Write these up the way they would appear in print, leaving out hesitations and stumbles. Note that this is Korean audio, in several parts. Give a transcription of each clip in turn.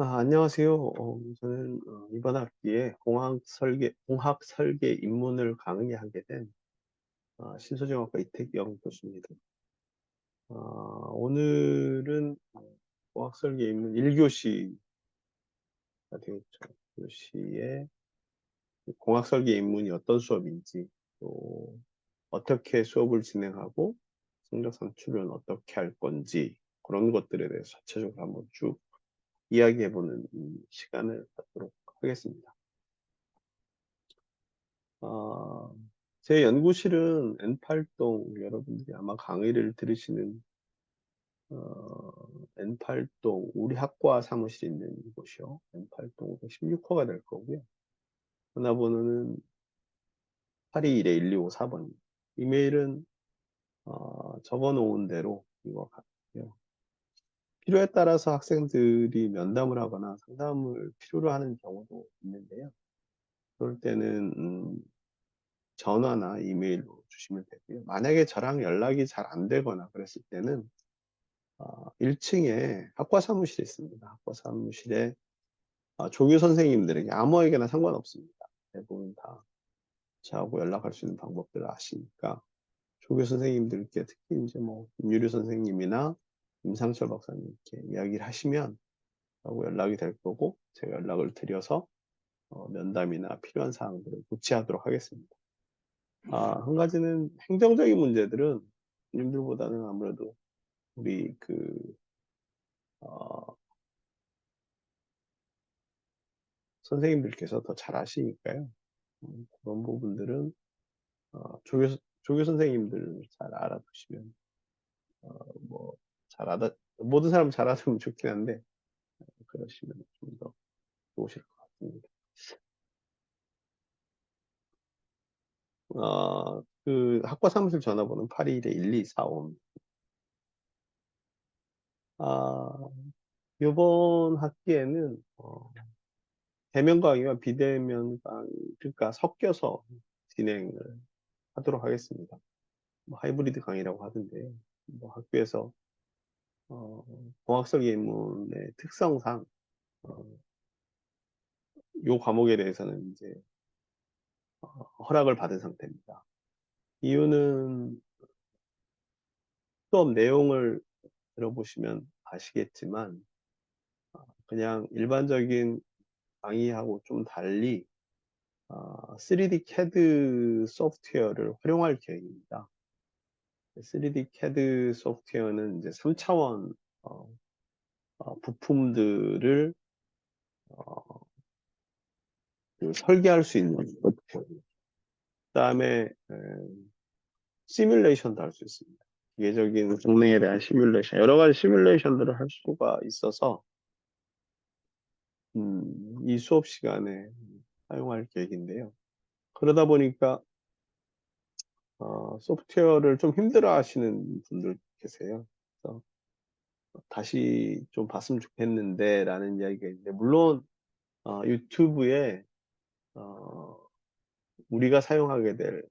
안녕하세요. 저는 이번 학기에 공학 설계 입문을 강의하게 된 신소재공학과 이태경 교수입니다. 오늘은 공학 설계 입문 1교시가 되겠죠. 교시에 공학 설계 입문이 어떤 수업인지, 또 어떻게 수업을 진행하고 성적 산출은 어떻게 할 건지, 그런 것들에 대해서 자체적으로 한번 쭉 이야기해보는 시간을 갖도록 하겠습니다. 아, 제 연구실은 N8동, 여러분들이 아마 강의를 들으시는 N8동 우리 학과 사무실 있는 곳이요. N8동 16호가 될 거고요. 전화번호는 8221-1254번. 이메일은 적어놓은 대로 이거 같고요. 필요에 따라서 학생들이 면담을 하거나 상담을 필요로 하는 경우도 있는데요. 그럴 때는 전화나 이메일로 주시면 되고요. 만약에 저랑 연락이 잘 안 되거나 그랬을 때는 1층에 학과 사무실이 있습니다. 학과 사무실에 조교 선생님들에게 아무에게나 상관없습니다. 대부분 다 저하고 연락할 수 있는 방법들을 아시니까 조교 선생님들께 특히 이제 뭐 김유리 선생님이나 임상철 박사님께 이야기를 하시면 하고 연락이 될 거고 제가 연락을 드려서 면담이나 필요한 사항들을 구체하도록 하겠습니다. 한 가지는 행정적인 문제들은 님들보다는 아무래도 우리 어, 선생님들께서 더 잘 아시니까요. 그런 부분들은 조교 선생님들 잘 알아두시면 뭐 잘 알아 모든 사람 잘 알아두면 좋긴 한데 그러시면 좀 더 좋으실 것 같습니다. 학과 사무실 전화번호는 821-1245. 아, 이번 학기에는 대면 강의와 비대면 강의, 그러니까 섞여서 진행을 하도록 하겠습니다. 뭐 하이브리드 강의라고 하던데요. 뭐 학교에서 공학설 예문의 특성상 어, 요 과목에 대해서는 이제 허락을 받은 상태입니다. 이유는 수업 내용을 들어보시면 아시겠지만 그냥 일반적인 강의하고 좀 달리 3D CAD 소프트웨어를 활용할 계획입니다. 3D CAD 소프트웨어는 이제 3차원 부품들을 어, 설계할 수 있는 소프트웨어. 그다음에 시뮬레이션도 할 수 있습니다. 기계적인 성능에 대한 시뮬레이션, 여러 가지 시뮬레이션들을 할 수가 있어서 이 수업 시간에 사용할 계획인데요. 그러다 보니까 소프트웨어를 좀 힘들어 하시는 분들 계세요. 그래서 다시 좀 봤으면 좋겠는데 라는 이야기가 있는데 물론 유튜브에 어, 우리가 사용하게 될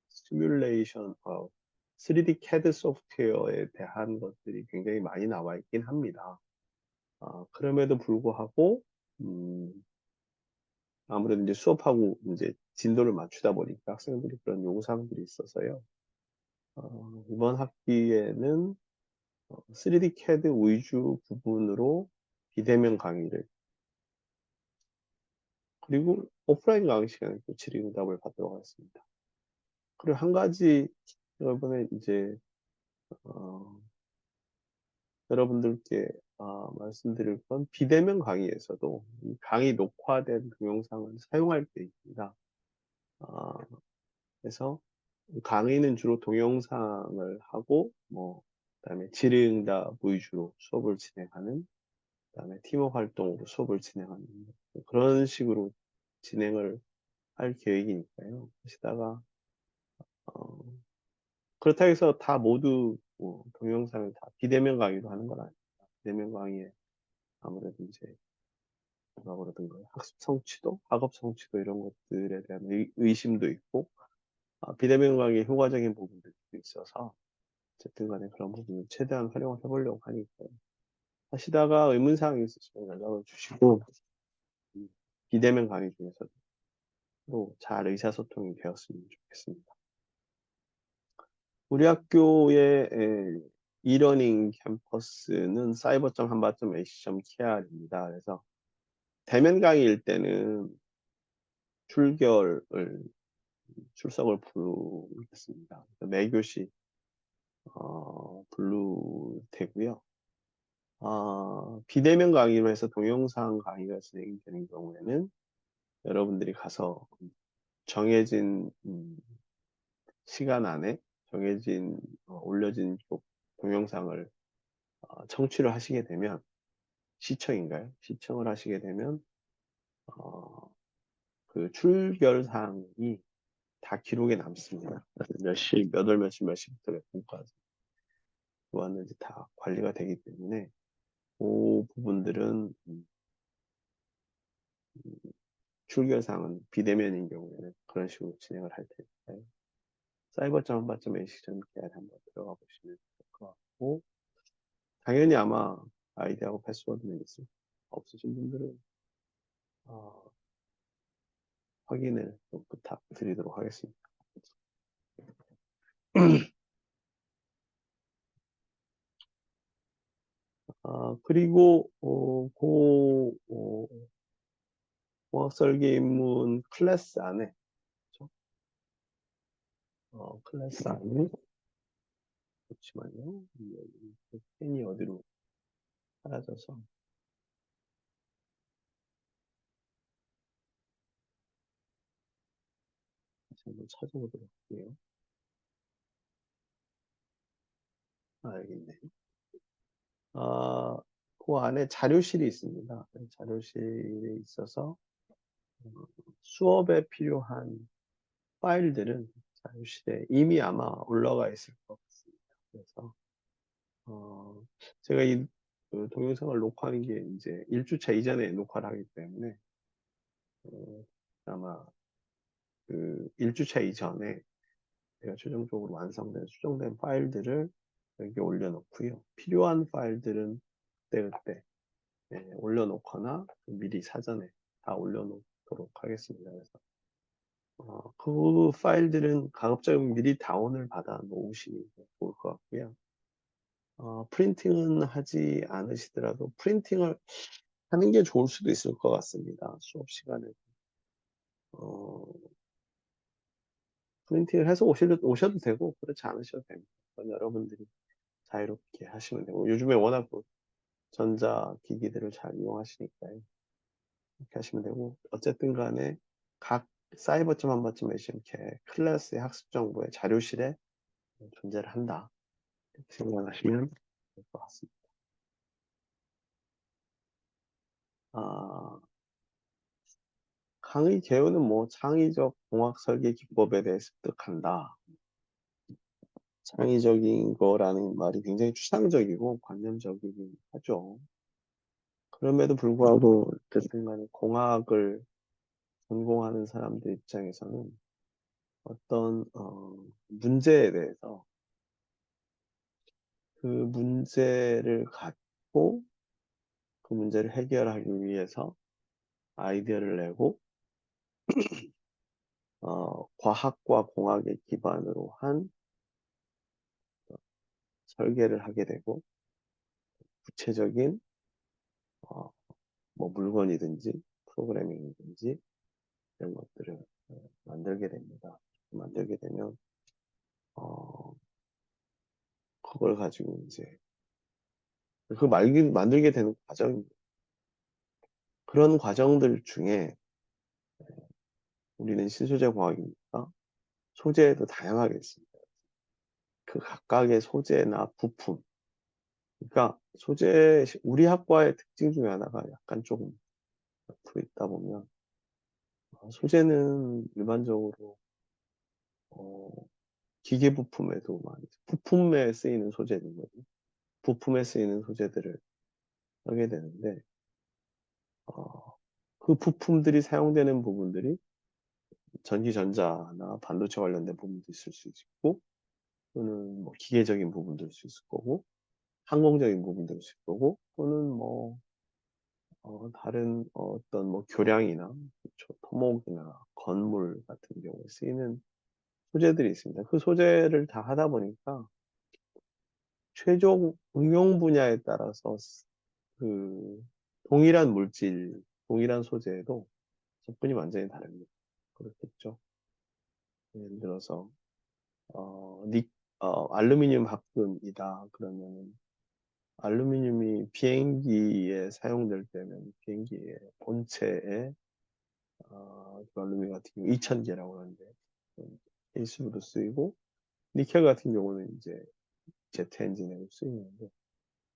시뮬레이션 3D CAD 소프트웨어에 대한 것들이 굉장히 많이 나와 있긴 합니다. 그럼에도 불구하고 음, 아무래도 이제 수업하고 이제 진도를 맞추다 보니까 학생들이 그런 요구사항들이 있어서요. 이번 학기에는 3D CAD 위주 부분으로 비대면 강의를 그리고 오프라인 강의 시간에 또 질의응답을 받도록 하겠습니다. 그리고 한 가지 이번에 이제 어, 여러분들께 말씀드릴 건 비대면 강의에서도 이 강의 녹화된 동영상을 사용할 때 있습니다. 아, 그래서 강의는 주로 동영상을 하고 그다음에 질의응답 위주로 수업을 진행하는 그다음에 팀워크 활동으로 수업을 진행하는 그런 식으로 진행을 할 계획이니까요. 하시다가 어, 그렇다고 해서 다 모두 동영상을 다 비대면 강의로 하는 건 아닙니다. 비대면 강의에 아무래도 이제 뭐라 그러던가요? 학습 성취도, 학업 성취도 이런 것들에 대한 의심도 있고 비대면 강의의 효과적인 부분들도 있어서 어쨌든 간에 그런 부분을 최대한 활용을 해보려고 하니까요. 하시다가 의문사항이 있으시면 연락을 주시고, 비대면 강의 중에서도 잘 의사소통이 되었으면 좋겠습니다. 우리 학교의 이러닝 캠퍼스는 cyber.hanba.ac.kr입니다. 그래서 대면 강의일 때는 출석을 부르겠습니다. 매교시 부르되고요. 비대면 강의로 해서 동영상 강의가 진행되는 경우에는 여러분들이 가서 정해진 시간 안에 정해진 올려진 동영상을 청취를 하시게 되면 시청을 하시게 되면 그 출결사항이 다 기록에 남습니다. 몇 월 몇 시부터 몇 분까지 왔는지 다 관리가 되기 때문에 그 부분들은 출결사항은 비대면인 경우에는 그런 식으로 진행을 할 테니까요. cyber.hanba.ac.kr 한번 들어가 보시면 될 것 같고, 당연히 아마 아이디하고 패스워드는 없으신 분들은 확인을 좀 부탁드리도록 하겠습니다. 그리고 공학 설계 입문 클래스 안에 클래스 안에 잠시만요. 펜이 어디로 사라져서 다시 한번 찾아보도록 할게요. 여기 있네. 그 안에 자료실이 있습니다. 자료실에 있어서 수업에 필요한 파일들은 자료실에 이미 아마 올라가 있을 것 같습니다. 그래서 제가 그 동영상을 녹화하는 게 이제 1주차 이전에 녹화를 하기 때문에 아마 그 1주차 이전에 제가 최종적으로 수정된 파일들을 여기 올려놓고요. 필요한 파일들은 그때그때 올려놓거나 미리 사전에 다 올려놓도록 하겠습니다. 그래서 그 파일들은 가급적 미리 다운을 받아 놓으시는 게 좋을 것 같고요. 프린팅은 하지 않으시더라도 프린팅을 하는 게 좋을 수도 있을 것 같습니다. 수업 시간에. 프린팅을 해서 오셔도 되고, 그렇지 않으셔도 됩니다. 그건 여러분들이 자유롭게 하시면 되고, 요즘에 워낙 전자기기들을 잘 이용하시니까요. 이렇게 하시면 되고, 어쨌든 간에 각 cyber.hanba.ac.kr 클래스의 학습 정보의 자료실에 존재를 한다. 이렇게 생각하시면 될 것 같습니다. 강의 개요는 창의적 공학 설계 기법에 대해 습득한다. 창의적인 거라는 말이 굉장히 추상적이고 관념적이긴 하죠. 그럼에도 불구하고 어쨌든 간에 공학을 전공하는 사람들 입장에서는 어떤 문제에 대해서 그 문제를 갖고 그 문제를 해결하기 위해서 아이디어를 내고 과학과 공학의 기반으로 한 설계를 하게 되고 구체적인 물건이든지 프로그래밍이든지 이런 것들을 만들게 됩니다. 만들게 되면 그걸 가지고 이제 만들게 되는 과정입니다. 그런 과정들 중에 우리는 신소재 공학이니까 소재도 다양하게 있습니다. 그 각각의 소재나 부품. 그러니까 우리 학과의 특징 중에 하나가 약간 조금 옆으로 있다 보면 소재는 일반적으로 기계 부품에도 많이 부품에 쓰이는 소재들거든요. 부품에 쓰이는 소재들을 하게 되는데 그 부품들이 사용되는 부분들이 전기전자나 반도체 관련된 부분도 있을 수 있고 또는 기계적인 부분도 있을 수 있을 거고 항공적인 부분도 있을 거고, 또는 뭐, 다른 어떤 뭐 교량이나 그렇죠, 토목이나 건물 같은 경우에 쓰이는 소재들이 있습니다. 그 소재를 다 하다 보니까 최종 응용 분야에 따라서 그 동일한 물질, 동일한 소재에도 접근이 완전히 다릅니다. 그렇겠죠. 예를 들어서 어, 닉, 알루미늄 합금이다 그러면은 알루미늄이 비행기에 사용될 때는 비행기의 본체에 그 알루미늄 같은 경우 2000개라고 하는데 케이스로도 쓰이고 니켈 같은 경우는 이제 제트 엔진에도 쓰이는데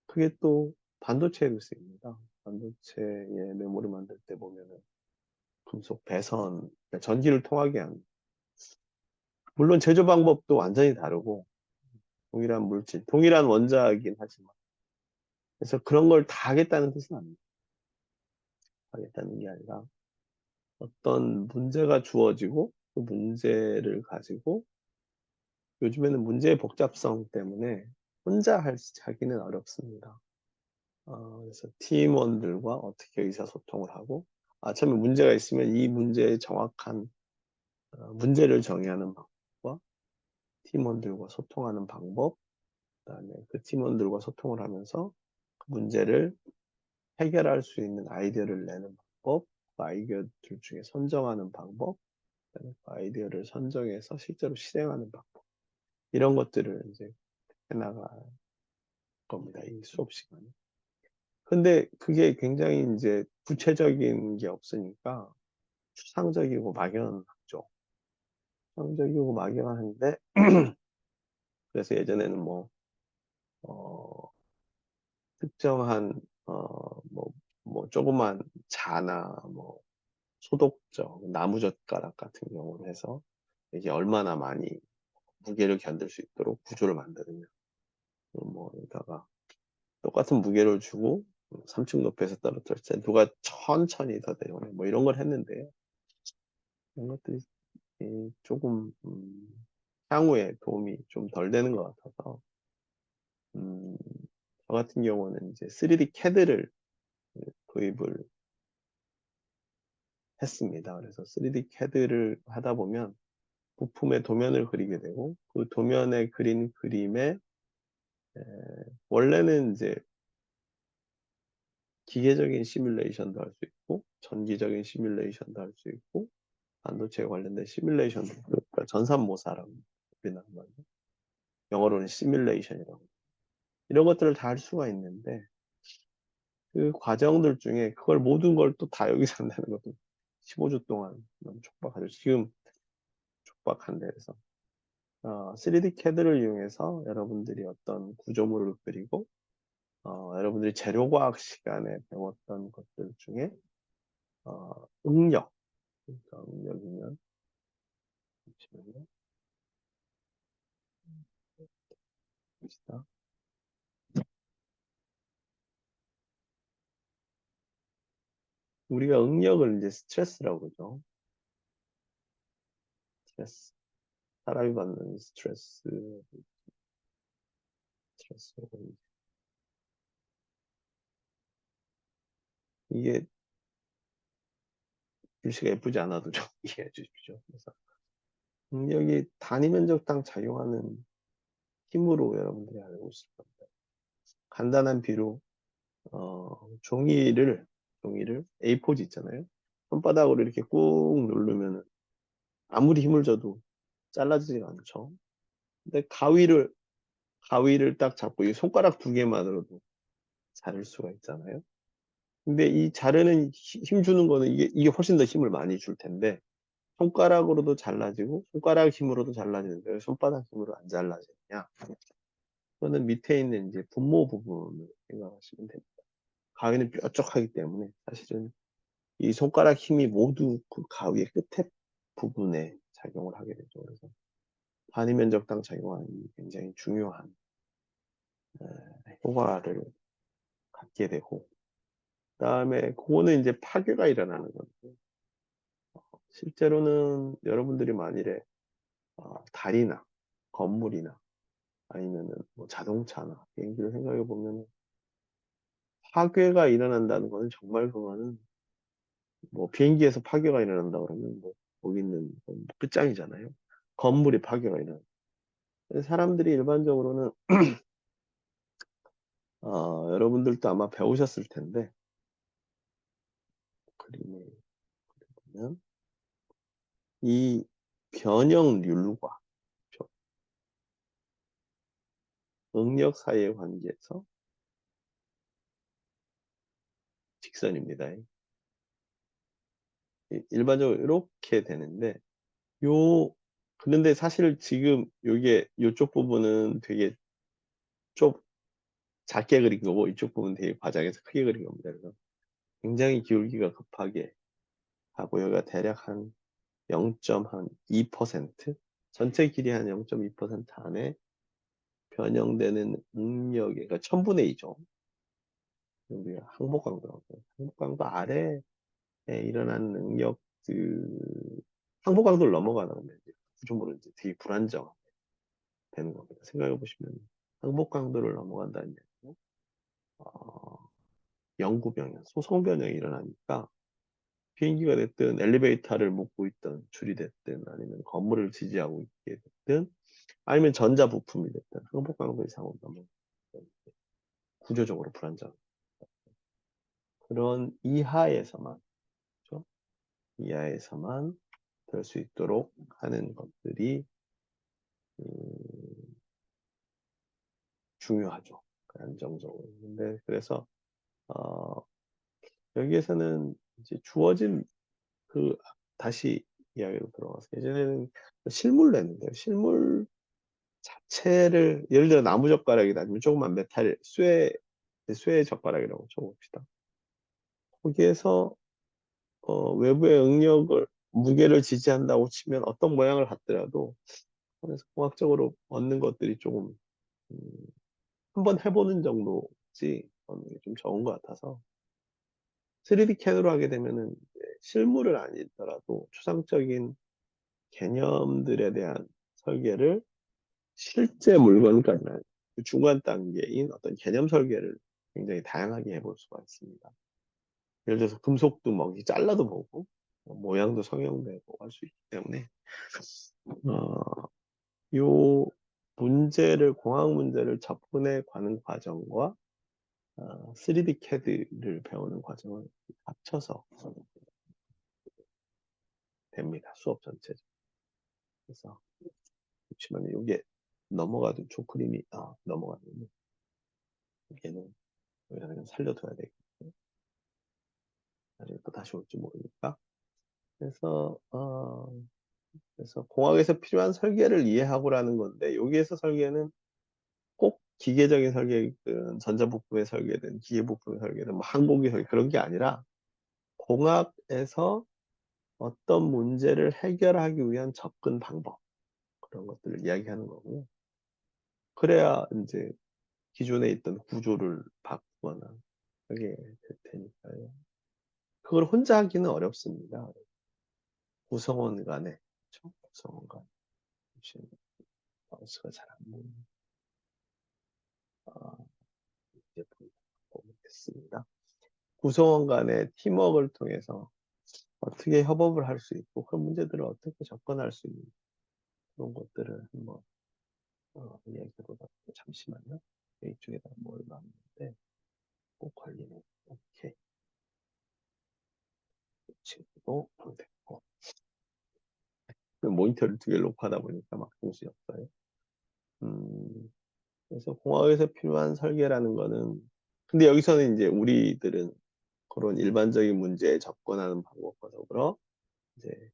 그게 또 반도체에도 쓰입니다. 반도체의 메모리 만들 때 보면은 금속 배선, 그러니까 전기를 통하게 하는 물론 제조 방법도 완전히 다르고 동일한 물질, 동일한 원자이긴 하지만 그래서 그런 걸 다 하겠다는 뜻은 아닙니다. 하겠다는 게 아니라 어떤 문제가 주어지고 그 문제를 가지고 요즘에는 문제의 복잡성 때문에 혼자 하기는 어렵습니다. 그래서 팀원들과 어떻게 의사소통을 하고 처음에 문제가 있으면 이 문제의 정확한 문제를 정의하는 방법과 팀원들과 소통하는 방법, 그다음에 그 팀원들과 소통을 하면서 그 문제를 해결할 수 있는 아이디어를 내는 방법, 그 아이디어들 중에 선정하는 방법, 그다음에 그 아이디어를 선정해서 실제로 실행하는 방법, 이런 것들을 이제 해나갈 겁니다. 이 수업 시간에. 근데 그게 굉장히 이제 구체적인 게 없으니까 추상적이고 막연하죠. 추상적이고 막연한데, 그래서 예전에는 뭐, 어, 특정한, 뭐, 조그만 자나, 뭐, 소독적, 나무젓가락 같은 경우를 해서 이게 얼마나 많이 무게를 견딜 수 있도록 구조를 만드느냐. 뭐, 여기다가 똑같은 무게를 주고 3층 높이에서 떨어뜨릴 때 누가 천천히 더 내려오냐. 뭐 이런 걸 했는데요. 이런 것들이 조금, 향후에 도움이 좀 덜 되는 것 같아서, 음, 저 같은 경우는 이제 3D CAD를 도입을 했습니다. 그래서 3D CAD를 하다 보면 부품의 도면을 그리게 되고 그 도면에 그린 그림에 에, 원래는 이제 기계적인 시뮬레이션도 할 수 있고 전기적인 시뮬레이션도 할 수 있고 반도체에 관련된 시뮬레이션도 그러니까 전산모사라고 우리나라 말로 영어로는 시뮬레이션이라고 이런 것들을 다 할 수가 있는데 그 과정들 중에 그걸 모든 걸 또 다 여기서 한다는 것도 15주 동안 너무 촉박하죠. 지금 촉박한데 그래서 3D CAD를 이용해서 여러분들이 어떤 구조물을 그리고 여러분들이 재료과학 시간에 배웠던 것들 중에 응력, 그러니까 응력이면 잠시만요. 봅시다. 우리가 응력을 이제 스트레스라고 그러죠. 스트레스. 사람이 받는 스트레스. 이게 글씨가 예쁘지 않아도 좀 이해해 주십시오. 그래서 응력이 단위 면적당 작용하는 힘으로 여러분들이 알고 있을 겁니다. 간단한 비로 종이를 A4지 있잖아요. 손바닥으로 이렇게 꾹 누르면 아무리 힘을 줘도 잘라지지가 않죠. 근데 가위를 딱 잡고 이 손가락 두 개만으로도 자를 수가 있잖아요. 근데 이 자르는 힘 주는 거는 이게 훨씬 더 힘을 많이 줄 텐데 손가락으로도 잘라지고 손가락 힘으로도 잘라지는데 왜 손바닥 힘으로 안 잘라지느냐? 그거는 밑에 있는 이제 분모 부분을 생각하시면 됩니다. 가위는 뾰족하기 때문에 사실은 이 손가락 힘이 모두 그 가위의 끝에 부분에 작용을 하게 되죠. 그래서 단위 면적당 작용하는 굉장히 중요한 효과를 갖게 되고, 그다음에 그거는 이제 파괴가 일어나는 건데, 실제로는 여러분들이 만일에 다리나 건물이나 아니면은 뭐 자동차나 비행기를 생각해 보면 파괴가 일어난다는 거는 정말 그거는 뭐 비행기에서 파괴가 일어난다 그러면 뭐 거기 있는 건 끝장이잖아요. 건물이 파괴가 일어나. 사람들이 일반적으로는 여러분들도 아마 배우셨을 텐데 그림에 보면 이 변형률과 응력 사이의 관계에서 직선입니다. 일반적으로 이렇게 되는데 요 그런데 사실 지금 요게 요쪽 부분은 되게 좀 작게 그린 거고 이쪽 부분은 되게 과장해서 크게 그린 겁니다. 그래서 굉장히 기울기가 급하게 하고 여기가 대략 한 0.2% 전체 길이 한 0.2% 안에 변형되는 응력이 그러니까 1000분의 2죠. 우리가 항복강도라고 해요. 항복강도 아래에 일어나는 응력 항복강도를 넘어가는 건데 구조물은 이제 되게 불안정하게 되는 겁니다. 생각해 보시면 항복 강도를 넘어간다는 얘기는 영구 변형, 소성 변형이 일어나니까 비행기가 됐든 엘리베이터를 묶고 있던 줄이 됐든 아니면 건물을 지지하고 있게 됐든 아니면 전자 부품이 됐든 항복 강도 이상으로 넘어가는 구조적으로 불안정. 그런 이하에서만 그렇죠? 이하에서만 될 수 있도록 하는 것들이 중요하죠. 안정적으로. 근데 그래서 어, 여기에서는 이제 주어진 그 다시 이야기로 돌아가서 예전에는 실물 냈는데요. 실물 자체를 예를 들어 나무 젓가락이다 아니면 조그만 메탈 쇠 젓가락이라고 쳐봅시다. 거기에서 외부의 응력을 무게를 지지한다고 치면 어떤 모양을 갖더라도 그래서 공학적으로 얻는 것들이 조금 음, 한번 해보는 정도지 얻는 게 좀 적은 것 같아서 3D 캔으로 하게 되면은 실물을 아니더라도 추상적인 개념들에 대한 설계를 실제 물건까지는 그 중간 단계인 어떤 개념 설계를 굉장히 다양하게 해볼 수가 있습니다. 예를 들어서 금속도 뭐 잘라도 보고 모양도 성형되고 할 수 있기 때문에 어, 요 문제를 공학 문제를 접근해 가는 과정과 3D CAD를 배우는 과정을 합쳐서 됩니다. 수업 전체적으로. 그래서 잠시만요. 이게 넘어가도 초크림이 넘어가는 얘는 그냥 살려둬야 되겠고 나중에 또 다시 올지 모르니까 그래서 그래서 공학에서 필요한 설계를 이해하고라는 건데 여기에서 설계는 꼭 기계적인 설계든 전자부품의 설계든 기계부품의 설계든 뭐 항공기 설계 그런 게 아니라 공학에서 어떤 문제를 해결하기 위한 접근 방법 그런 것들을 이야기하는 거고요. 그래야 이제 기존에 있던 구조를 바꾸거나 하게 될 테니까요. 그걸 혼자 하기는 어렵습니다. 구성원 간에, 그렇죠? 구성원 간에. 지금 마우스가 잘 안 보이는, 이제 보겠습니다. 구성원 간의 팀워크를 통해서 어떻게 협업을 할 수 있고, 그런 문제들을 어떻게 접근할 수 있는 그런 것들을 한번 이야기해보다 잠시만요. 이쪽에다 뭘 놨는데, 꼭 걸리네. 오케이. 이 친구도 안 됐고. 모니터를 두 개를 놓고 하다 보니까 막 정신이 없어요. 그래서 공학에서 필요한 설계라는 거는 근데 여기서는 이제 우리들은 그런 일반적인 문제에 접근하는 방법과 더불어 이제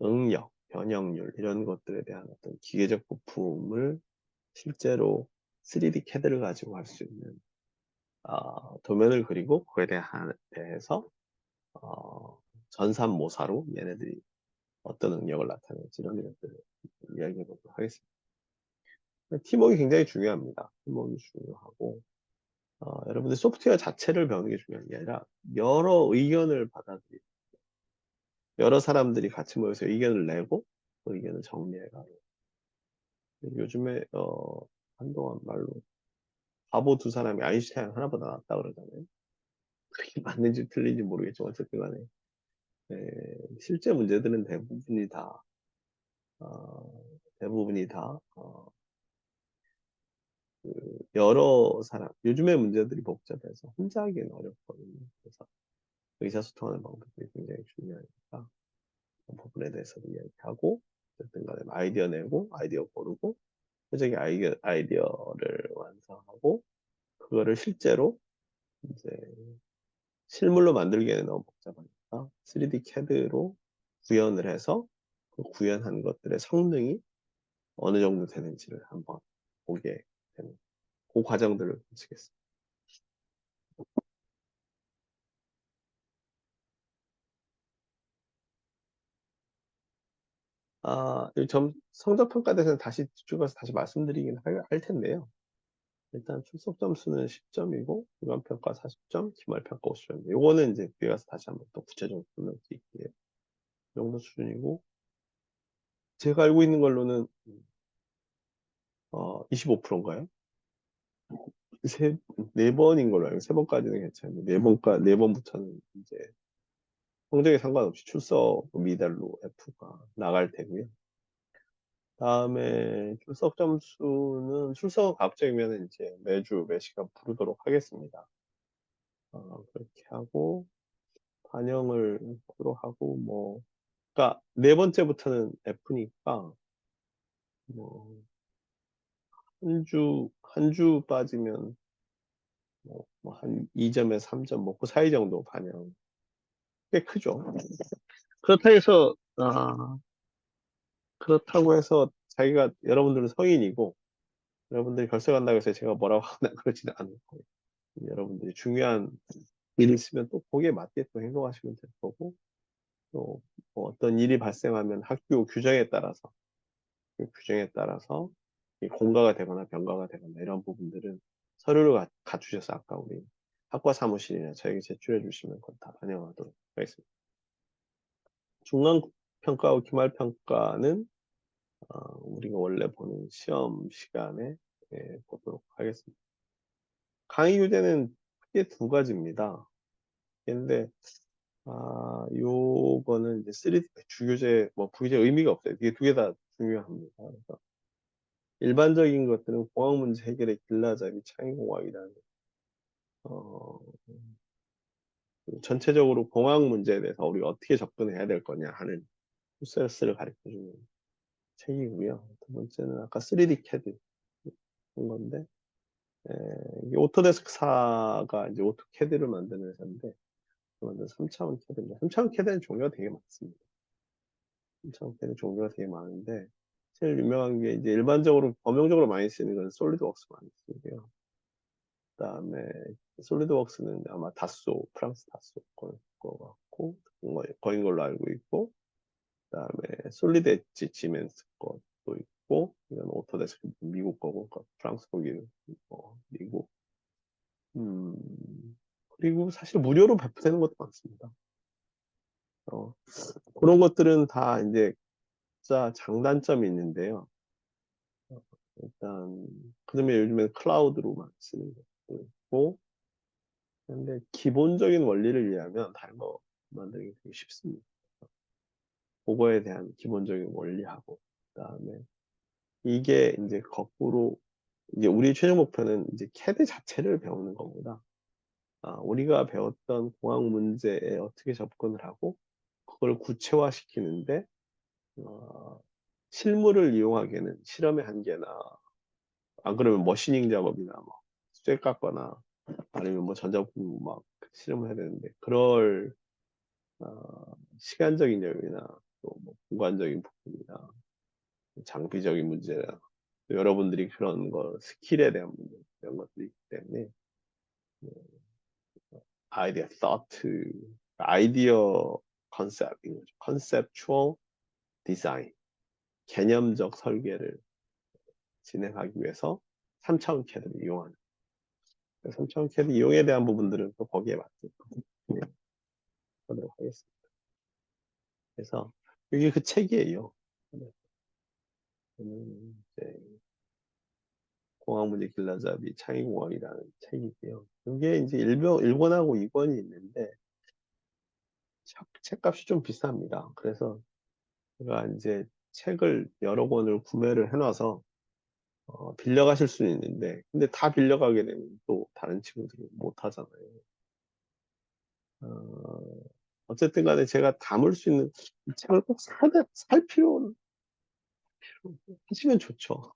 응력, 변형률 이런 것들에 대한 어떤 기계적 부품을 실제로 3D CAD를 가지고 할 수 있는 도면을 그리고 그에 대해서 어, 전산모사로 얘네들이 어떤 능력을 나타낼지 이런 것들을 이야기해 보도록 하겠습니다. 팀워크가 굉장히 중요합니다. 팀워크가 중요하고 여러분들 소프트웨어 자체를 배우는 게 중요한 게 아니라 여러 의견을 받아들이고 여러 사람들이 같이 모여서 의견을 내고 그 의견을 정리해가고 요즘에 한동안 말로 바보 두 사람이 아인슈타인 하나보다 낫다 그러잖아요. 그게 맞는지 틀린지 모르겠지만 어쨌든 간에 네, 실제 문제들은 대부분이 다 그 여러 사람 요즘의 문제들이 복잡해서 혼자 하기는 어렵거든요. 그래서 의사소통하는 방법이 굉장히 중요하니까 그 부분에 대해서도 이야기하고 어쨌든 간에 아이디어 내고 아이디어 고르고 최적의 아이디어를 완성하고 그거를 실제로 이제 실물로 만들기에는 너무 복잡하니까 3D CAD로 구현을 해서 그 구현한 것들의 성능이 어느 정도 되는지를 한번 보게 되는 그 과정들을 거치겠습니다. 성적평가 대해서는 다시 뒤쪽 가서 다시 말씀드리긴 할 텐데요. 일단 출석 점수는 10점이고 주간평가 40점, 기말평가 50점. 요거는 이제 뒤에 가서 다시 한번 또 구체적으로 설명드릴게요. 이 정도 수준이고 제가 알고 있는 걸로는 25%인가요? 네 번인 걸로 알고 세 번까지는 괜찮은데 네 번부터는 이제 성적에 상관없이 출석 미달로 F가 나갈 테고요. 다음에 출석 점수는 출석 압정이면 이제 매주 매 시간 부르도록 하겠습니다. 그렇게 하고 반영을 프로 하고 뭐 그러니까 네 번째부터는 F니까 뭐 한 주 빠지면 뭐한 2점에서 3점 뭐그 사이 정도 반영 꽤 크죠. 그렇다 해서 그렇다고 해서 자기가 여러분들은 성인이고 여러분들이 결석한다고 해서 제가 뭐라고 하나 그러지는 않을 거예요. 여러분들이 중요한 일이 있으면 또 거기에 맞게 또 행동하시면 될 거고 또뭐 어떤 일이 발생하면 학교 규정에 따라서 그 규정에 따라서 공가가 되거나 병가가 되거나 이런 부분들은 서류를 갖추셔서 아까 우리 학과 사무실이나 저에게 제출해 주시면 그건 다 반영하도록 하겠습니다. 중간평가와 기말평가는 우리가 원래 보는 시험 시간에 보도록 하겠습니다. 강의 교재는 크게 두 가지입니다. 근데 요거는 이제 3D 주교재, 뭐 부교재 의미가 없어요. 이게 두 개 다 중요합니다. 그래서 일반적인 것들은 공학 문제 해결의 길라잡이 창의공학이라는 어, 전체적으로 공학 문제에 대해서 우리가 어떻게 접근해야 될 거냐 하는 프로세스를 가르쳐주는 책이고요. 두 번째는 아까 3D CAD 한 건데 이게 오토데스크사가 이제 오토캐드를 만드는 회사인데 만든 3차원 캐드입니다. 3차원 캐드는 종류가 되게 많습니다. 3차원 캐드 종류가 되게 많은데 제일 유명한 게 이제 일반적으로 범용적으로 많이 쓰는 건 솔리드웍스 많이 쓰고요. 그다음에 솔리드웍스는 아마 다소 프랑스 다소 거 같고 거인 걸로 알고 있고 그다음에 솔리드 엣지 지멘스 것도 있고 이건 오토데스크 미국 거고 그러니까 프랑스 거기는 미국 음, 그리고 사실 무료로 배포되는 것도 많습니다. 어, 그런 것들은 다 이제 자 장단점이 있는데요. 일단 그다음에 요즘에 클라우드로 만 쓰는 것도 있고 근데 기본적인 원리를 이해하면 다른 거 만들기 되게 쉽습니다. 그거에 대한 기본적인 원리하고 그다음에 이게 이제 거꾸로 이제 우리 최종 목표는 이제 캐드 자체를 배우는 겁니다. 우리가 배웠던 공학 문제에 어떻게 접근을 하고 그걸 구체화시키는데 어, 실물을 이용하기에는 실험의 한계나 안 그러면 머시닝 작업이나 뭐 쇠 깎거나 아니면 뭐 전자부품 막 실험을 해야 되는데 그럴 시간적인 여유나 또뭐 공간적인 부분이나 장비적인 문제나 또 여러분들이 그런 거 스킬에 대한 문제 이런 것들이 있기 때문에 아이디어 thought 아이디어 컨셉인 거죠. 컨셉추얼 디자인 개념적 설계를 진행하기 위해서 3차원 캐드를 이용하는 3차원 캐드 이용에 대한 부분들은 또 거기에 맞게 하도록 하겠습니다. 그래서 이게 그 책이에요. 이제 공항문제 길라잡이 창의공학이라는 책이고요. 이게 이제 일본하고 2권이 있는데 책값이 좀 비쌉니다. 그래서 제가 이제 책을 여러 권을 구매를 해놔서 빌려가실 수는 있는데 근데 다 빌려가게 되면 또 다른 친구들이 못 하잖아요. 어, 어쨌든 간에 제가 담을 수 있는 이 책을 꼭 살 필요는 하시면 좋죠.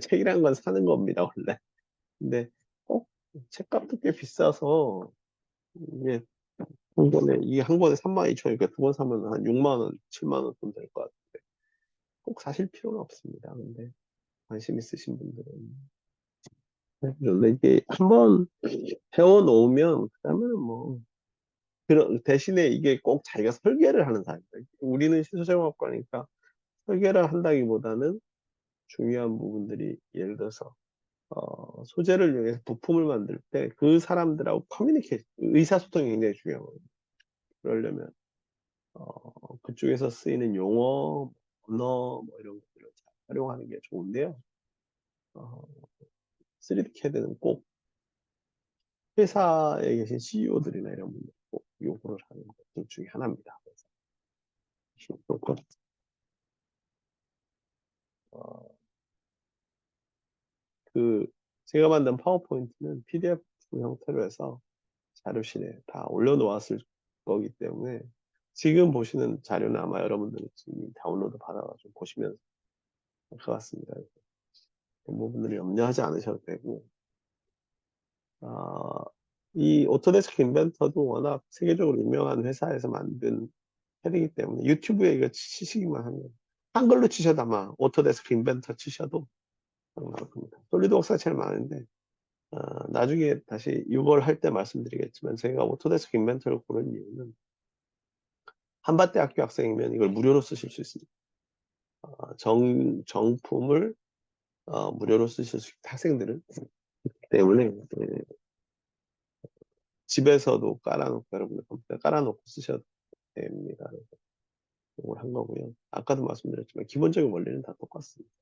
책이라는 건 사는 겁니다, 원래. 근데 꼭 책값도 꽤 비싸서 이게 이게 한 권에 32,000원이니까 두 권 사면 한 6만 원, 7만 원 돈 될 것 같은데 꼭 사실 필요는 없습니다. 근데 관심 있으신 분들은 근데 이게 한번 배워 놓으면 그다음에는 뭐 그런 대신에 이게 꼭 자기가 설계를 하는 사람들. 우리는 시설공학과니까 설계를 한다기보다는 중요한 부분들이 예를 들어서 소재를 이용해서 부품을 만들 때 그 사람들하고 커뮤니케이션, 의사소통이 굉장히 중요하거든요. 그러려면 그쪽에서 쓰이는 용어, 언어 뭐 이런 것들을 잘 활용하는 게 좋은데요. 어, 3D CAD는 꼭 회사에 계신 CEO들이나 이런 분들 꼭 요구를 하는 것들 중에 하나입니다. 그래서 그렇고, 어, 그 제가 만든 파워포인트는 PDF 형태로 해서 자료실에 다 올려놓았을 거기 때문에 지금 보시는 자료는 아마 여러분들이 지금 다운로드 받아가지고 보시면 할 것 같습니다. 그 부분들을 염려하지 않으셔도 되고, 아, 이 오토데스크 인벤터도 워낙 세계적으로 유명한 회사에서 만든 패드이기 때문에 유튜브에 이거 치시기만 하면 한글로 치셔도 아마 오토데스크 인벤터 치셔도 나올 겁니다. 솔리드웍스가 제일 많은데 나중에 다시 이걸 할 때 말씀드리겠지만 제가 오토데스크 인벤터를 고른 이유는 한밭대학교 학생이면 이걸 무료로 쓰실 수 있습니다. 정품을 무료로 쓰실 수 있다. 학생들은 때문에 집에서도 깔아놓고 여러분들 컴퓨터 깔아놓고 쓰셔도 됩니다. 그래서 이걸 한 거고요. 아까도 말씀드렸지만 기본적인 원리는 다 똑같습니다.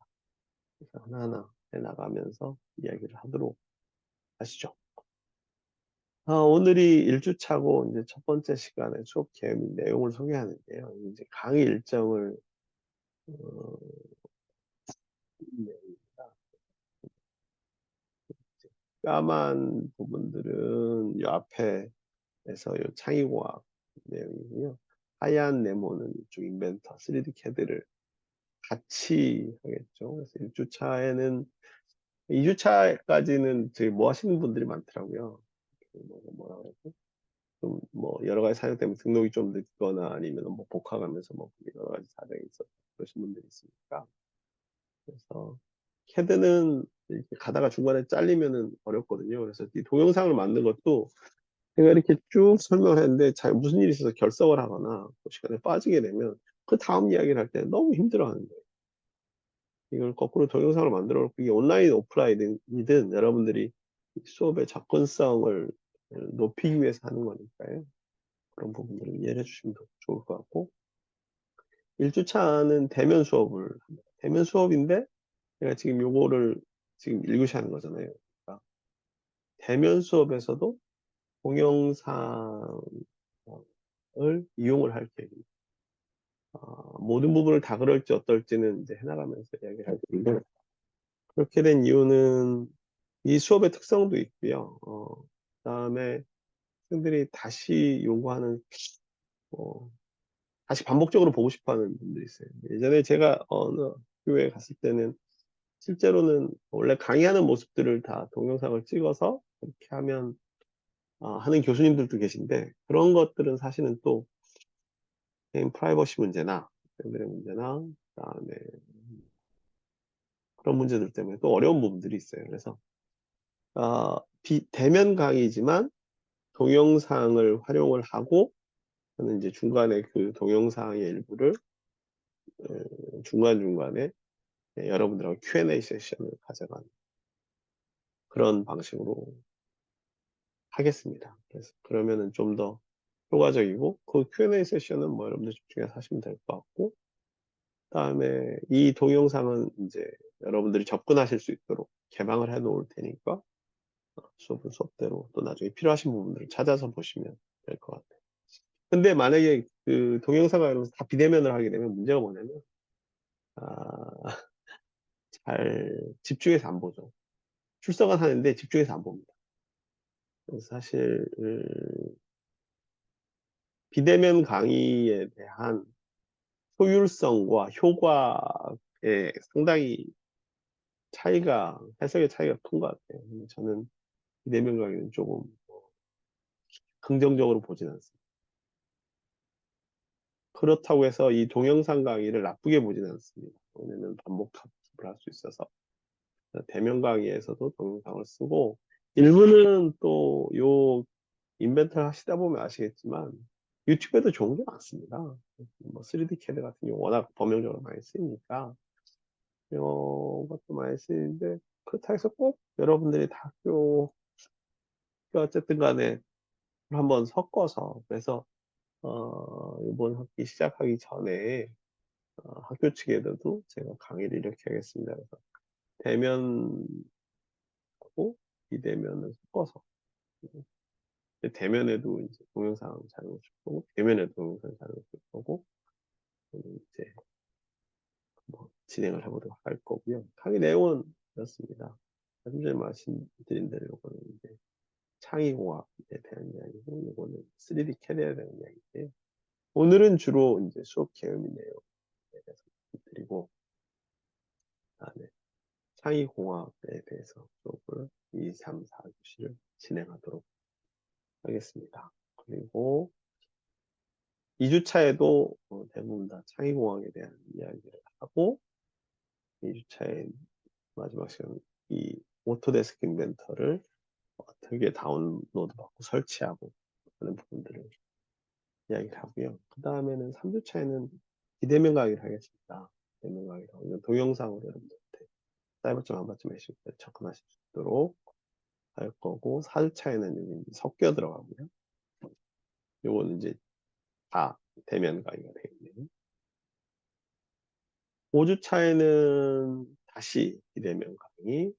그래서 하나하나 해나가면서 이야기를 하도록 하시죠. 오늘이 1주차고 이제 첫 번째 시간에 수업 계획 내용을 소개하는데요. 이제 강의 일정을 어, 내용입니다. 까만 부분들은 이 앞에에서 이 창의공학 내용이고요. 하얀 네모는 이쪽 인벤터 3D CAD를 같이 하겠죠. 그래서 1주차에는 2주차까지는 저희 뭐 하시는 분들이 많더라고요. 뭐라 그러죠? 좀 뭐 여러 가지 사정 때문에 등록이 좀 늦거나 아니면 뭐 복학하면서 뭐 여러 가지 사정이 있어서 그러신 분들이 있으니까 그래서 캐드는 이렇게 가다가 중간에 잘리면은 어렵거든요. 그래서 이 동영상을 만든 것도 제가 이렇게 쭉 설명을 했는데 무슨 일이 있어서 결석을 하거나 그 시간에 빠지게 되면 그 다음 이야기를 할 때 너무 힘들어하는 거예요. 이걸 거꾸로 동영상을 만들어 놓고 이게 온라인, 오프라인이든 여러분들이 수업의 접근성을 높이기 위해서 하는 거니까요. 그런 부분들을 이해해 주시면 더 좋을 것 같고 1주차는 대면 수업을 합니다. 대면 수업인데 제가 지금 요거를 지금 1교시 하는 거잖아요. 그러니까 대면 수업에서도 동영상을 이용을 할 계획입니다. 모든 부분을 다 그럴지 어떨지는 이제 해나가면서 이야기를 할 텐데 그렇게 된 이유는 이 수업의 특성도 있고요. 그다음에 학생들이 다시 요구하는 다시 반복적으로 보고 싶어하는 분들이 있어요. 예전에 제가 어느 교회에 갔을 때는 실제로는 원래 강의하는 모습들을 다 동영상을 찍어서 그렇게 하면 하는 교수님들도 계신데 그런 것들은 사실은 또 개인 프라이버시 문제나 학생들의 문제나 그다음에 그런 문제들 때문에 또 어려운 부분들이 있어요. 그래서 대면 강의지만 동영상을 활용을 하고 저는 이제 중간에 그 동영상의 일부를 중간중간에 여러분들하고 Q&A 세션을 가져가는 그런 방식으로 하겠습니다. 그래서 그러면은 좀 더 효과적이고 그 Q&A 세션은 뭐 여러분들 집중해서 하시면 될 것 같고 그다음에 이 동영상은 이제 여러분들이 접근하실 수 있도록 개방을 해 놓을 테니까 수업은 수업대로 또 나중에 필요하신 부분들을 찾아서 보시면 될 것 같아요. 근데 만약에 그 동영상과 이러면서 다 비대면을 하게 되면 문제가 뭐냐면 아, 잘 집중해서 안 보죠. 출석은 하는데 집중해서 안 봅니다. 그래서 사실 비대면 강의에 대한 효율성과 효과에 상당히 해석의 차이가 큰 것 같아요. 저는 비대면 강의는 조금 긍정적으로 보진 않습니다. 그렇다고 해서 이 동영상 강의를 나쁘게 보진 않습니다. 왜냐면 반복 학습을 할 수 있어서. 대면 강의에서도 동영상을 쓰고, 일부는 또 요 인벤트를 하시다 보면 아시겠지만, 유튜브에도 좋은 게 많습니다. 뭐 3D CAD 같은 경우 워낙 범용적으로 많이 쓰이니까, 이런 것도 많이 쓰이는데, 그렇다 해서 꼭 여러분들이 다 어쨌든 간에 한번 섞어서, 그래서, 이번 학기 시작하기 전에, 학교 측에서도 제가 강의를 이렇게 하겠습니다. 그래서 대면하고 비대면을 섞어서, 대면에도 이제 동영상 촬영을 줄 거고, 대면에도 동영상 촬영을 줄 거고, 이제 뭐 진행을 해보도록 할 거고요. 강의 내용은 이렇습니다. 좀 전에 말씀드린 대로 이거는 이제 창의공학에 대한 이야기고, 이거는 3D 캐드에 대한 이야기인데, 오늘은 주로 이제 수업 개요미 내용에 대해서 드리고, 그다음에 창의공학에 대해서 수업을 2, 3, 4교시를 진행하도록 하겠습니다. 그리고 2주차에도 대부분 다 창의공학에 대한 이야기를 하고, 2주차에 마지막 시간 이 오토데스크 인벤터를 어떻게 다운로드 받고 설치하고 하는 부분들을 이야기를 하고요. 그 다음에는 3주차에는 비대면 강의를 하겠습니다. 비대면 강의를 하고, 이건 동영상으로 여러분들한테 사이버점 한번쯤 하실 때 접근하실 수 있도록 할 거고, 4주차에는 여기 섞여 들어가고요. 요거는 이제 다 대면 강의가 되겠네요. 5주차에는 다시 비대면 강의,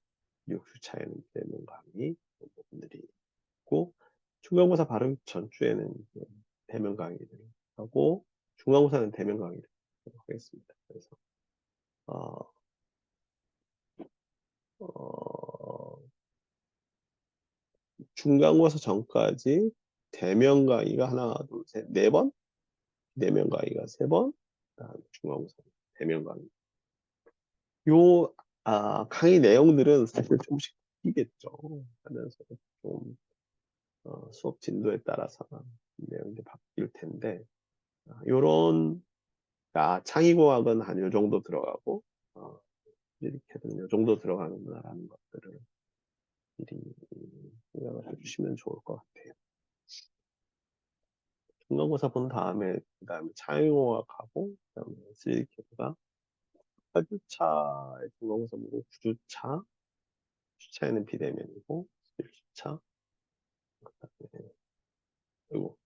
6주차에는 비대면 강의 부분들이 있고, 중간고사 바로 전주에는 이제 대면 강의를 하고, 중간고사는 대면 강의를 하도록 하겠습니다. 그래서 어, 어, 중간고사 전까지 대면 강의가 하나, 둘, 셋, 네 번, 대면 강의가 세 번, 그다음에 중간고사 대면 강의. 요 강의 내용들은 사실 조금씩 바뀌겠죠. 하면서 좀 수업 진도에 따라서 내용이 바뀔 텐데, 요런 창의공학은 한 요 정도 들어가고, 이렇게는 요 정도 들어가는구나라는 것들을 미리 생각을 해주시면 좋을 것 같아요. 중간고사 본 다음에, 그 다음에 창의공학하고, 그 다음에 3D캐드가 8주차에 중간고사 보고, 9주차, 주차에는 비대면이고, 1주차, 그리고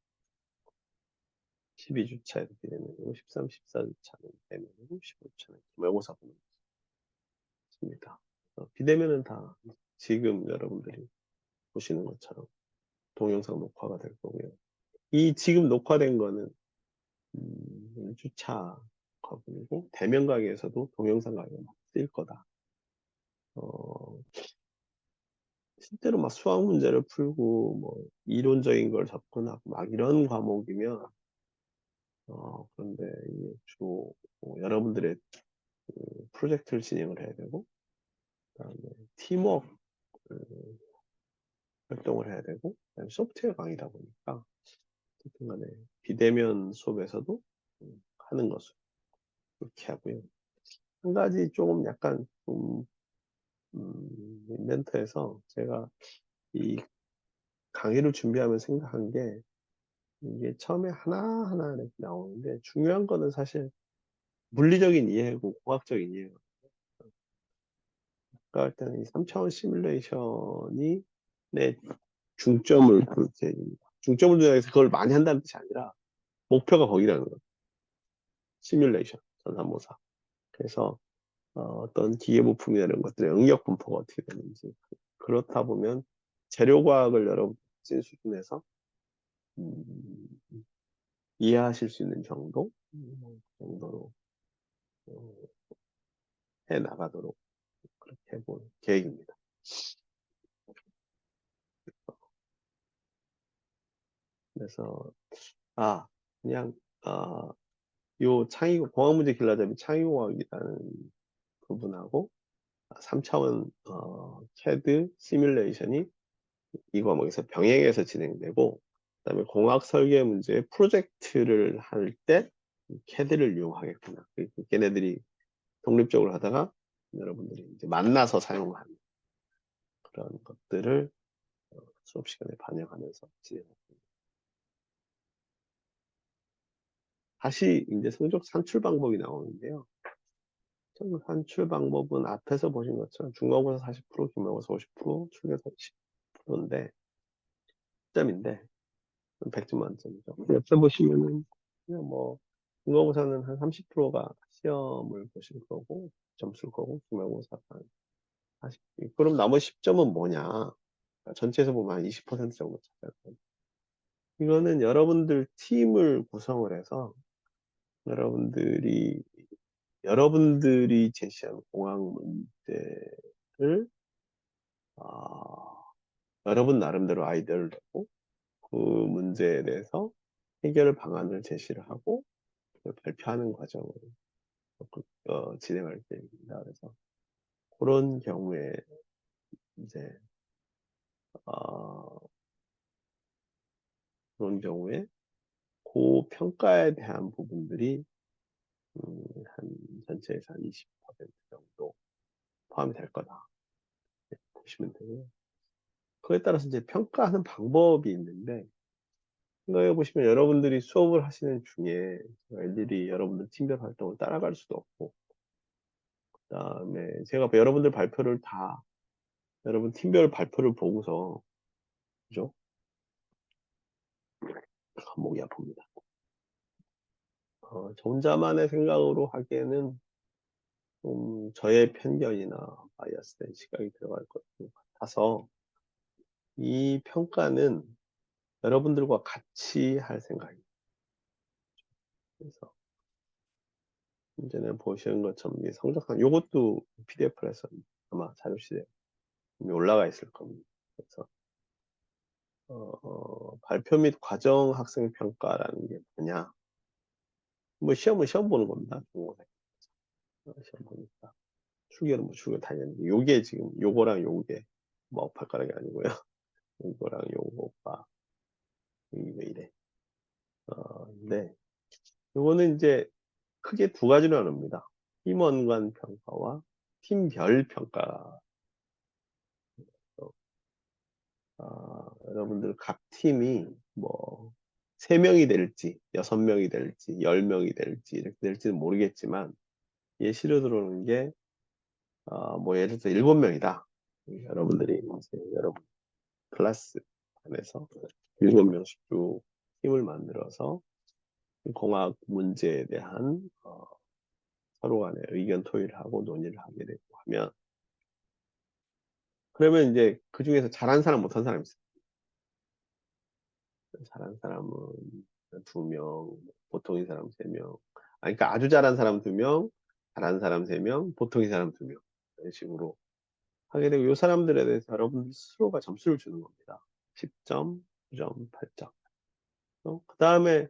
12주차에도 비대면이고, 13, 14주차는 대면이고, 15주차는 모의고사 보는 것입니다. 비대면은 다 지금 여러분들이 보시는 것처럼 동영상 녹화가 될 거고요. 이 지금 녹화된 거는 1주차 과목이고, 대면 강의에서도 동영상 강의가 막 쓰일 거다. 실제로 막 수학 문제를 풀고 뭐 이론적인 걸 접근하고 막 이런 과목이면 그런데 이게 주로 여러분들의 프로젝트를 진행을 해야 되고, 그다음에 팀워크 활동을 해야 되고, 그다음에 소프트웨어 강의다 보니까 어쨌든 간에 비대면 수업에서도 하는 것을 그렇게 하고요. 한 가지 조금 약간 좀 멘트에서 제가 이 강의를 준비하면 생각한 게, 이게 처음에 하나하나 이렇게 나오는데 중요한 거는 사실 물리적인 이해고 공학적인 이해가. 그러니까 일단 이 3차원 시뮬레이션이 내 중점을 그렇게 중점을 두고 해서 그걸 많이 한다는 뜻이 아니라 목표가 거기라는 거죠. 시뮬레이션, 전산모사. 그래서 어떤 기계부품이나 이런 것들의 응력 분포가 어떻게 되는지 그렇다 보면 재료과학을 여러분 진 수준에서 음, 이해하실 수 있는 정도 그 정도로 어, 해 나가도록 그렇게 해볼 계획입니다. 그래서 그냥 요 공학문제 길라잡이 창의공학이라는 부분하고 3차원 CAD 시뮬레이션이 이 과목에서 병행해서 진행되고, 그다음에 공학 설계 문제 프로젝트를 할 때 CAD를 이용하겠구나. 걔네들이 독립적으로 하다가 여러분들이 이제 만나서 사용하는 그런 것들을 수업 시간에 반영하면서 진행합니다. 다시 이제 성적 산출 방법이 나오는데요. 성적 산출 방법은 앞에서 보신 것처럼 중간고사 40%, 기말고사 50%, 출제서 10%인데 10점인데 100점 만점이죠. 옆에 보시면은 그냥 뭐 중간고사는 한 30%가 시험을 보실 거고 점수일 거고 기말고사가 한 40. 그럼 나머지 10점은 뭐냐? 전체에서 보면 한 20% 정도 차지할 거예요. 이거는 여러분들 팀을 구성을 해서 여러분들이 제시한 공학 문제를 여러분 나름대로 아이디어를 내고 그 문제에 대해서 해결 방안을 제시를 하고 발표하는 과정을 진행할 계획입니다. 그래서 그런 경우에 이제 어, 그런 경우에 그 평가에 대한 부분들이 한 전체에서 한 20% 정도 포함이 될 거다 보시면 되고요. 그에 따라서 이제 평가하는 방법이 있는데 생각해 보시면 여러분들이 수업을 하시는 중에 일일이 여러분들 팀별 활동을 따라갈 수도 없고, 그다음에 제가 여러분들 발표를 다 여러분 팀별 발표를 보고서 그죠? 목이 아픕니다. 저 혼자만의 생각으로 하기에는 좀 저의 편견이나 바이어스된 시각이 들어갈 것 같아서 이 평가는 여러분들과 같이 할 생각입니다. 그래서 이제는 보시는 것처럼 성적상 이것도 PDF로 해서 아마 자료실에 올라가 있을 겁니다. 그래서 발표 및 과정 학생 평가라는 게 뭐냐? 뭐 시험은 시험 보는 겁니다. 중간고사 시험 보니까 출결은 뭐 출결 당연히 요게 지금 요거랑 요게 뭐 발가락이 아니고요. 요거랑 요거가 이게 왜 이래? 네. 요거는 이제 크게 두 가지로 나눕니다. 팀원 간 평가와 팀별 평가. 여러분들 각 팀이 뭐 3명이 될지 6명이 될지 10명이 될지 이렇게 될지는 모르겠지만 예시로 들어오는 게 뭐 예를 들어서 7명이다. 여러분들이 이제 여러분 클래스 안에서 7명씩 쭉 팀을 만들어서 공학 문제에 대한 서로 간에 의견 토의를 하고 논의를 하게 되고 하면, 그러면 이제 그 중에서 잘한 사람 못한 사람이 있어요. 잘한 사람은 2명, 보통인 사람 3명. 그러니까 아주 잘한 사람 2명, 잘한 사람 3명, 보통인 사람 2명. 이런 식으로 하게 되고, 이 사람들에 대해서 여러분 스스로가 점수를 주는 겁니다. 10점, 9점, 8점. 그 다음에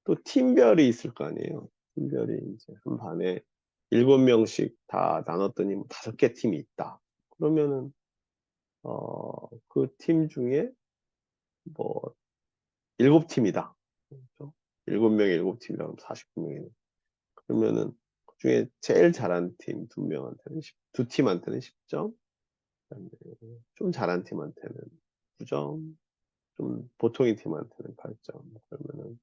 또 팀별이 있을 거 아니에요. 팀별이 이제 한 반에 7명씩 다 나눴더니 뭐 5개 팀이 있다. 그러면은, 그 팀 중에 뭐 7팀이다. 그렇죠? 7명에 7팀이라 그러면 49명이네. 그러면은 그 중에 제일 잘한 팀 2명한테는 2팀한테는 10점, 좀 잘한 팀한테는 9점, 좀 보통인 팀한테는 8점. 그러면은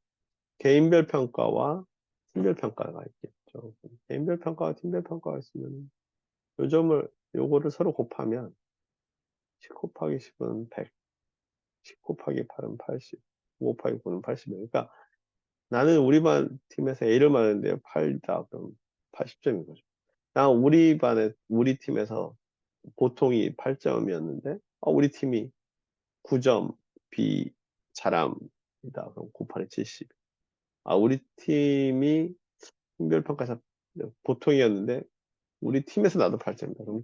개인별 평가와 팀별 평가가 있겠죠. 개인별 평가와 팀별 평가가 있으면 요거를 서로 곱하면 10 곱하기 10은 100, 10 곱하기 8은 80, 5 곱하기 9는 80. 그러니까 나는 우리 반 팀에서 A를 맞았는데 8이다. 그럼 80점인 거죠. 우리 반에, 우리 팀에서 보통이 8점이었는데, 우리 팀이 9점, B 잘함이다. 그럼 곱하기 70. 우리 팀이 팀별평가에서 보통이었는데, 우리 팀에서 나도 8점이다. 그럼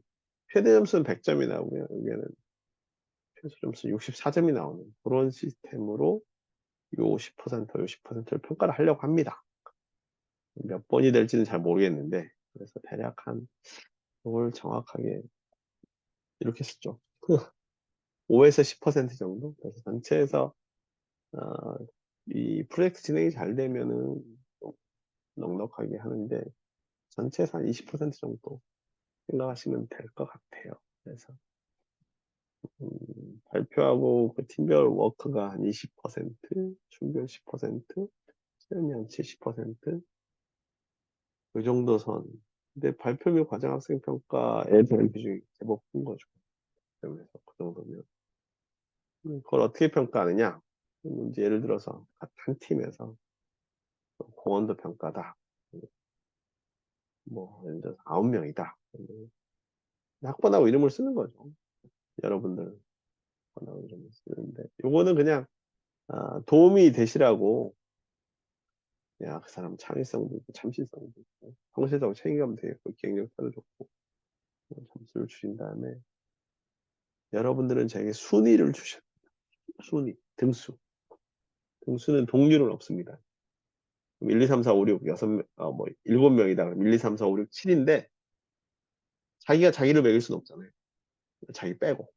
최대 점수는 100점이 나오고요. 여기에는 최소 점수 64점이 나오는 그런 시스템으로 요 10%, 요 10%를 평가를 하려고 합니다. 몇 번이 될지는 잘 모르겠는데, 그래서 대략 한, 그걸 정확하게 이렇게 쓰죠. 5에서 10% 정도? 그래서 전체에서, 어, 이 프로젝트 진행이 잘 되면은 좀 넉넉하게 하는데, 전체에서 한 20% 정도 생각하시면 될 것 같아요. 그래서, 발표하고 그 팀별 워크가 한 20%, 춤별 10%, 수련이 한 70%, 그 정도 선. 근데 발표 및 과정 학생 평가에 대한 비중이 제법 큰 거죠. 그래서 그 정도면. 그걸 어떻게 평가하느냐? 이제 예를 들어서 한 팀에서 공원도 평가다. 뭐, 예를 들어서 9명이다. 학번하고 이름을 쓰는 거죠. 여러분들 학번하고 이름을 쓰는데. 요거는 그냥 도움이 되시라고, 야, 그 사람 창의성도 있고, 참신성도 있고, 성실하고 책임감 되게 있고, 경력도 좋고, 점수를 주신 다음에, 여러분들은 저에게 순위를 주셔. 순위, 등수. 등수는 동률은 없습니다. 1, 2, 3, 4, 5, 6, 6, 뭐, 7명이다. 그럼 1, 2, 3, 4, 5, 6, 7인데, 자기가 자기를 매길 수는 없잖아요. 자기 빼고.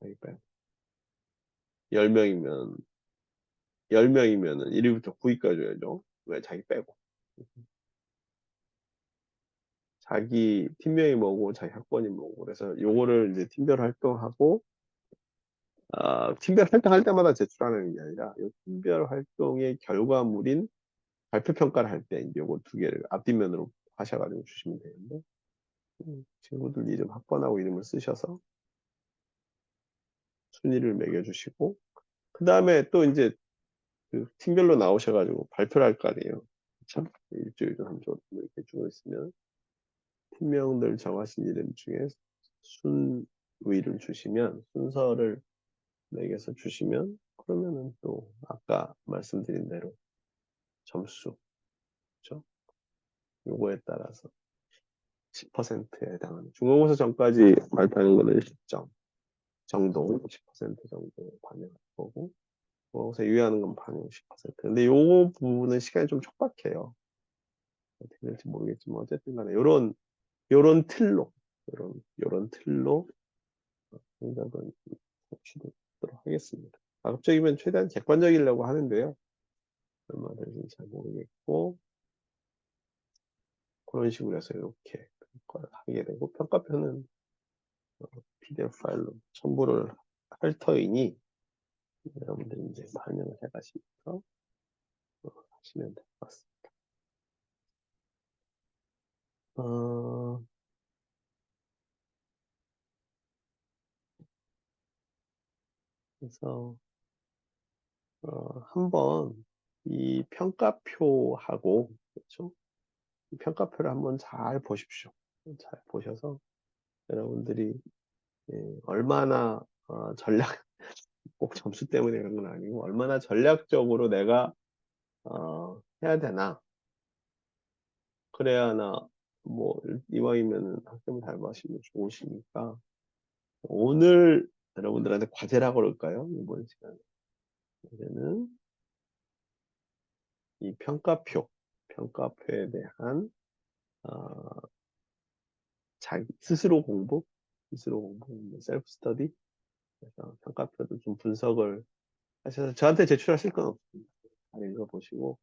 자기 빼고. 10명이면, 10명이면은 1위부터 9위까지 줘야죠. 왜 자기 빼고. 자기 팀명이 뭐고, 자기 학번이 뭐고. 그래서 요거를 이제 팀별 활동하고, 팀별 활동할 때마다 제출하는 게 아니라, 요 팀별 활동의 결과물인 발표 평가를 할 때, 이제 요거 두 개를 앞뒷면으로 하셔가지고 주시면 되는데, 친구들 이름, 학번하고 이름을 쓰셔서 순위를 매겨주시고, 그 다음에 또 이제 그 팀별로 나오셔가지고 발표를 할 거 아니에요. 참, 일주일 전, 3주 이렇게 주고 있으면, 팀명들 정하신 이름 중에 순위를 주시면, 순서를 매겨서 주시면, 그러면은 또 아까 말씀드린 대로 점수, 그죠? 요거에 따라서 10%에 해당하는, 중간고사 전까지 발표하는 거는 10점 정도, 10% 정도 반영할 거고, 중간고사 유의하는 건 반영 10%. 근데 요 부분은 시간이 좀 촉박해요. 어떻게 될지 모르겠지만, 어쨌든 간에 요런 틀로, 요런 틀로 생각은 해보도록 하겠습니다. 가급적이면 최대한 객관적이려고 하는데요. 얼마 될지 잘 모르겠고, 그런 식으로 해서 이렇게 평가를 하게 되고, 평가표는 PDF 파일로 첨부를 할 터이니, 여러분들이 이제 반영을 해가시면서 하시면 될 것 같습니다. 어, 그래서, 한번 이 평가표하고, 그렇죠? 이 평가표를 한번 잘 보십시오. 잘 보셔서 여러분들이 얼마나 전략, 꼭 점수 때문에 그런 건 아니고, 얼마나 전략적으로 내가 해야 되나. 그래야 뭐, 이왕이면 학점을 잘 마시면 좋으시니까, 오늘 여러분들한테 과제라고 그럴까요? 이번 시간에. 이제는 이 평가표에 대한, 어, 스스로 공부, 셀프 스터디, 그래서 평가표를 좀 분석을 하셔서 저한테 제출하실 건 없습니다. 잘 읽어보시고,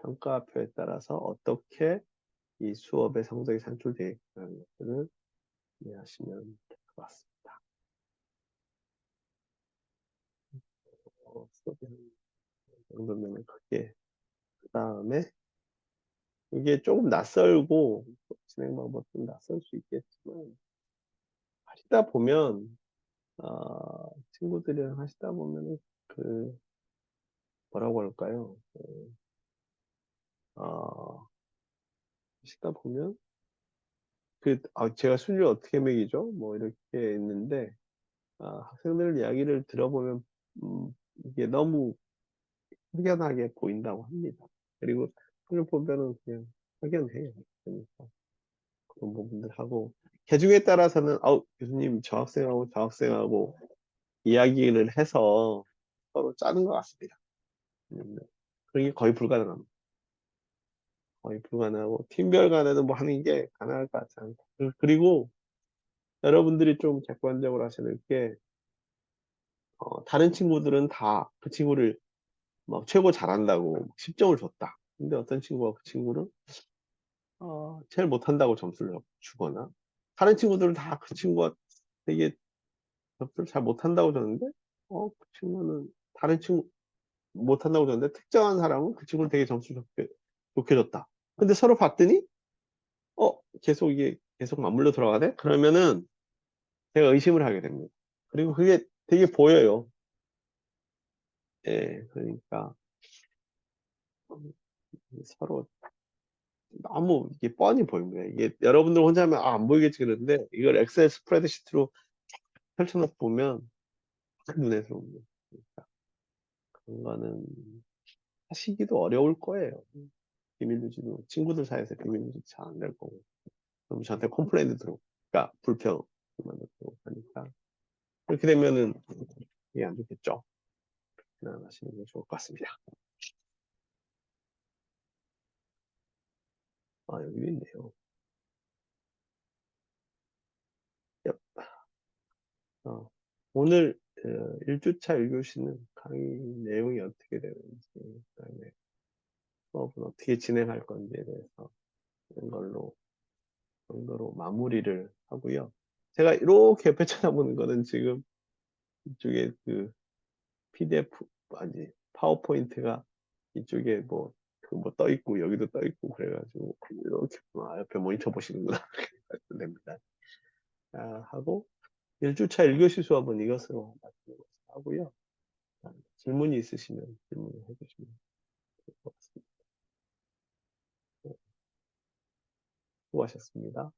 평가표에 따라서 어떻게 이 수업의 성적이 산출되겠다는 것들을 이해하시면 될 것 같습니다. 수업이 한 정도면 크게. 그 다음에 이게 조금 낯설고 진행 방법 좀 낯설 수 있겠지만 하시다 보면 친구들이랑 하시다 보면은 그 뭐라고 할까요? 하시다 보면 제가 순위를 어떻게 매기죠? 뭐 이렇게 있는데 학생들 이야기를 들어보면 이게 너무 확연하게 보인다고 합니다. 그리고 그걸 보면은 그냥 확연해요. 그러니까 그런 부분들 하고 개중에 따라서는 교수님 저 학생하고 저 학생하고 이야기를 해서 서로 짜는 것 같습니다. 그게 거의 불가능합니다. 거의 불가능하고 팀별 간에는 뭐 하는 게 가능할 것 같지 않고 그리고 여러분들이 좀 객관적으로 하셔야 될 게 다른 친구들은 다 그 친구를 막 최고 잘한다고 10점을 줬다. 근데 어떤 친구가 그 친구를 제일 못한다고 점수를 주거나 다른 친구들은 다 그 친구가 되게 점수를 잘 못한다고 줬는데 그 친구는 다른 친구 못한다고 줬는데 특정한 사람은 그 친구를 되게 점수 좋게 줬다. 근데 서로 봤더니 계속 이게 계속 맞물려 들어가네? 그러면은 제가 의심을 하게 됩니다. 그리고 그게 되게 보여요. 예, 그러니까 서로 너무 이게 뻔히 보입니다. 이게 여러분들 혼자 하면 안 보이겠지 그러는데 이걸 엑셀 스프레드시트로 펼쳐놓고 보면 눈에 들어옵니다. 그러니까 그런 거는 하시기도 어려울 거예요. 비밀 유지도 친구들 사이에서 비밀 유지 잘 안 될 거고 그럼 저한테 컴플레인도 들어오고 그러니까 불평만 들어오고 하니까 그렇게 되면은 이게 안 좋겠죠. 그냥 하시는 게 좋을 것 같습니다. 여기 있네요. 얍. 어, 오늘 1주차 1교시는 강의 내용이 어떻게 되는지 그다음에 수업은 어떻게 진행할 건지에 대해서 이런 걸로 정도로 마무리를 하고요. 제가 이렇게 옆에 쳐다보는 거는 지금 이쪽에 그 PDF 아니 파워포인트가 이쪽에 뭐 그 뭐 떠 있고 여기도 떠 있고 그래가지고 이렇게 옆에 모니터 보시는구나 됩니다. 하고 1주차 1교시 수업은 이것으로 마치는 것으로 하고요. 질문이 있으시면 질문을 해주시면 될 것 같습니다. 수고하셨습니다.